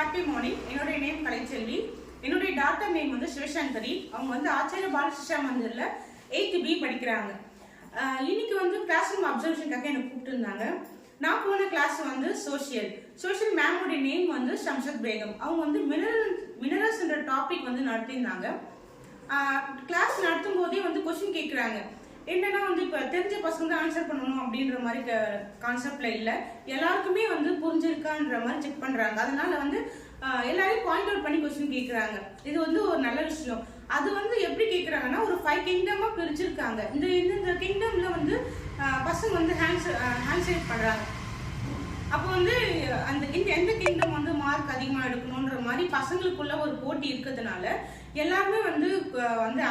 Happy morning. என்னுடைய name Kalaiselvi. என்னுடைய doctor name வந்து சிவசங்கரி. அவங்க வந்து ஆச்சாரிய பாலசிஷா மந்திரில் 8th B படிக்கிறாங்க. இன்னைக்கு வந்து கிளாஸ் ரூம் அப்சர்வேஷனுக்காக எனக்கு கூப்பிட்டுருந்தாங்க. நான் போன கிளாஸ் வந்து சோஷியல் மேமோடைய நேம் வந்து ஷம்ஷத் பேகம். அவங்க வந்து மினரல்ஸ்ன்ற டாபிக் வந்து நடத்தியிருந்தாங்க. கிளாஸ் நடத்தும் போதே வந்து கொஸ்டின் கேட்குறாங்க. என்னன்னா வந்து இப்போ தெரிஞ்ச பசங்க தான் ஆன்சர் பண்ணணும் அப்படின்ற மாதிரி கான்செப்ட்ல இல்லை, எல்லாருக்குமே வந்து புரிஞ்சிருக்கான்ற மாதிரி செக் பண்றாங்க. அதனால வந்து எல்லாரையும் பாயிண்ட் அவுட் பண்ணி கொஸ்டின் கேட்குறாங்க. இது வந்து ஒரு நல்ல விஷயம். அது வந்து எப்படி கேட்குறாங்கன்னா, ஒரு 5 கிங்டமா பிரிச்சிருக்காங்க. இந்த கிங்டம்ல வந்து பசங்க வந்து ஹேண்ட் பண்றாங்க. அப்போ வந்து எந்த கிங்டம் வந்து மார்க் அதிகமாக எடுக்கணுன்ற மாதிரி பசங்களுக்குள்ள ஒரு போட்டி இருக்கிறதுனால எல்லாருமே வந்து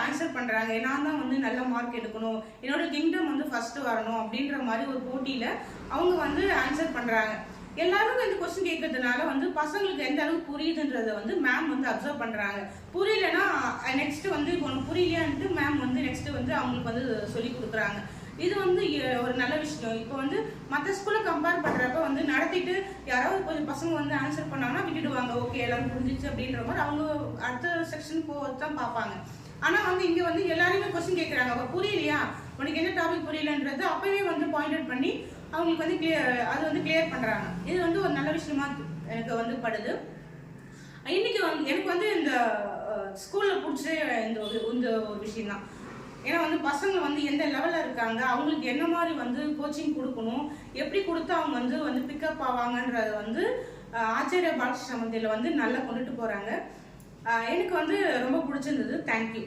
ஆன்சர் பண்றாங்க. நான் தான் வந்து நல்ல மார்க் எடுக்கணும், என்னோட கிங்டம் வந்து ஃபர்ஸ்ட் வரணும் அப்படின்ற மாதிரி ஒரு போட்டியில அவங்க வந்து ஆன்சர் பண்றாங்க. எல்லாரும் இந்த கொஸ்டின் கேட்கறதுனால வந்து பசங்களுக்கு எந்த அளவுக்கு புரியுதுன்றத வந்து மேம் வந்து அப்சர்வ் பண்றாங்க. புரியலன்னா நெக்ஸ்ட் வந்து ஒன்று புரியலையான்ட்டு மேம் வந்து நெக்ஸ்ட் வந்து அவங்களுக்கு வந்து சொல்லி கொடுக்குறாங்க. இது வந்து ஒரு நல்ல விஷயம். இப்போ வந்து மற்ற ஸ்கூலை கம்பேர் பண்றப்ப வந்து நடத்திட்டு யாராவது கொஞ்சம் பசங்க வந்து ஆன்சர் பண்ணாங்கன்னா விட்டுடுவாங்க, ஓகே எல்லாரும் புரிஞ்சிச்சு அப்படின்ற மாதிரி அவங்க அடுத்த செக்ஷன் போதான் பார்ப்பாங்க. ஆனா வந்து இங்க வந்து எல்லாருமே கொஸ்டின் கேட்கறாங்க. அப்ப புரியலையா, உனக்கு என்ன டாபிக் புரியலன்றது அப்பவே வந்து பாயிண்ட் அவுட் பண்ணி அவங்களுக்கு வந்து கிளியர் பண்றாங்க. இது வந்து ஒரு நல்ல விஷயமா எனக்கு வந்து படுது. இன்னைக்கு வந்து எனக்கு வந்து இந்த ஸ்கூல்ல பிடிச்ச இந்த ஒரு விஷயம் தான். ஏன்னா வந்து பசங்க வந்து எந்த லெவலில் இருக்காங்க, அவங்களுக்கு என்ன மாதிரி வந்து கோச்சிங் கொடுக்கணும், எப்படி கொடுத்தா அவங்க வந்து பிக்கப் ஆவாங்கன்றத வந்து ஆச்சாரிய பாலசிஷா மந்திரில் வந்து நல்லா கொண்டுட்டு போகிறாங்க. எனக்கு வந்து ரொம்ப பிடிச்சிருந்தது. தேங்க்யூ.